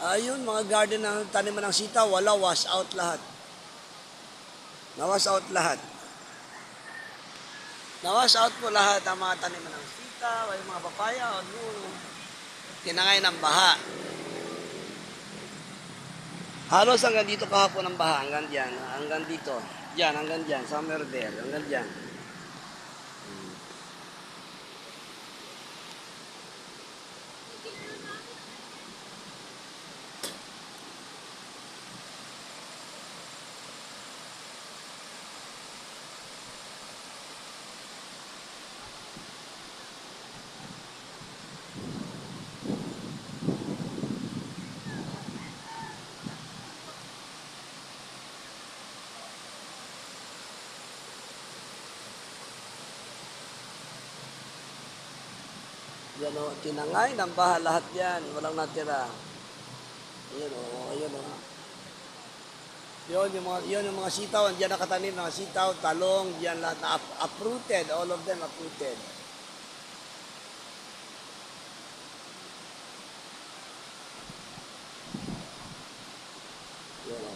Ayun, mga garden na taniman ng sitaw, wala, wash out lahat. Na-wash out lahat. Na-wash out po lahat ang mga taniman ng sitaw, ay mga papaya, o ano, tinangay ng baha. Halos hanggang dito kahapon ang baha, hanggang dyan, hanggang dito. Diyan, hanggang dyan, somewhere there, hanggang dyan. Yan o, tinangay ng baha lahat yan, walang natira. Ayan o, ayan o. Yun yung mga sitaw, diyan nakatanim mga sitaw, talong, diyan lahat na uprooted, all of them uprooted. Yan o.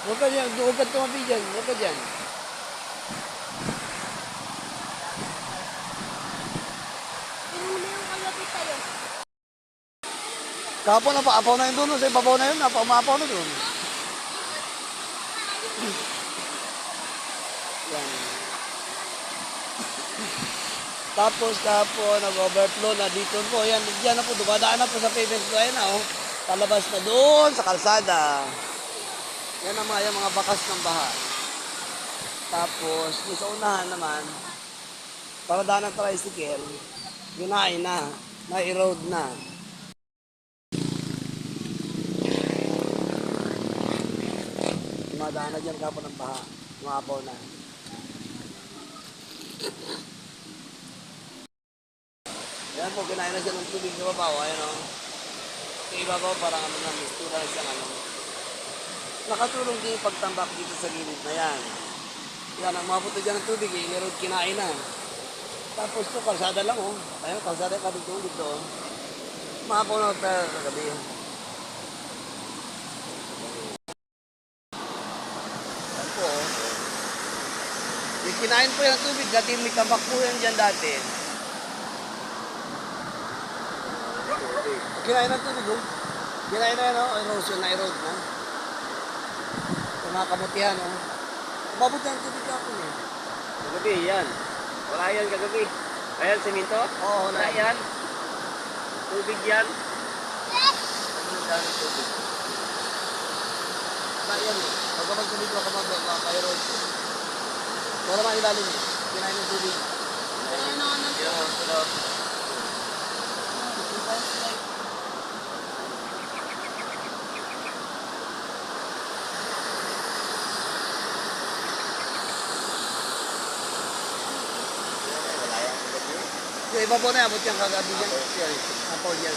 Huwag ka tumabi dyan, huwag ka dyan. Tingnan mo yung kalapit tayo. Kahapon na pa, apaw na yun doon, sa ibabaw na yun, umaapaw na doon. Yan. Tapos kahapon, nag-overflow na dito po, yan, diyan na po, dumadaan na po sa pavement ko, ayun na, oh. Palabas na doon sa kalsada. Yan ang mga bakas ng baha. Tapos, yung sa unahan naman, para daan ng tricycle, ginain na, na-erode na. Dumadaan na dyan kapon ng baha, umapaw na. Yan po, kinain na siya ng tubig sa babaw, ayan o. Sa ibabaw, parang ano na, mistura na siyang ano. Nakatulong din yung pagtambak dito sa gilid na yan. Yan, ang mabuto dyan ng tubig, inirod, kinain na. Tapos to, kalsada lang oh. Ayun, kalsada ka dito, dito oh. Maapaw na tayo sa gabi. Yan po oh. Yung kinain po yung tubig, dati may tambak po yan dyan dati. Kinain ng tubig oh. Kinain na yan oh, erosion na erode na. Yung mga kabutihan oh. Umabot na ang tubig kapon eh. Kagabi, yan. Wala yan kagabi. Ayan, siminto? Oo, Wala yan. Tubig yan. Ano yung dami tubig? Wala yan eh. Pagka magtubig ko ka-erode. Wala mga ilalim eh. Kinain ng tubig. Wala na nga ng Yan, sarap. Yung iba po na, abot yung kagabi dyan. Yan, apaw dyan.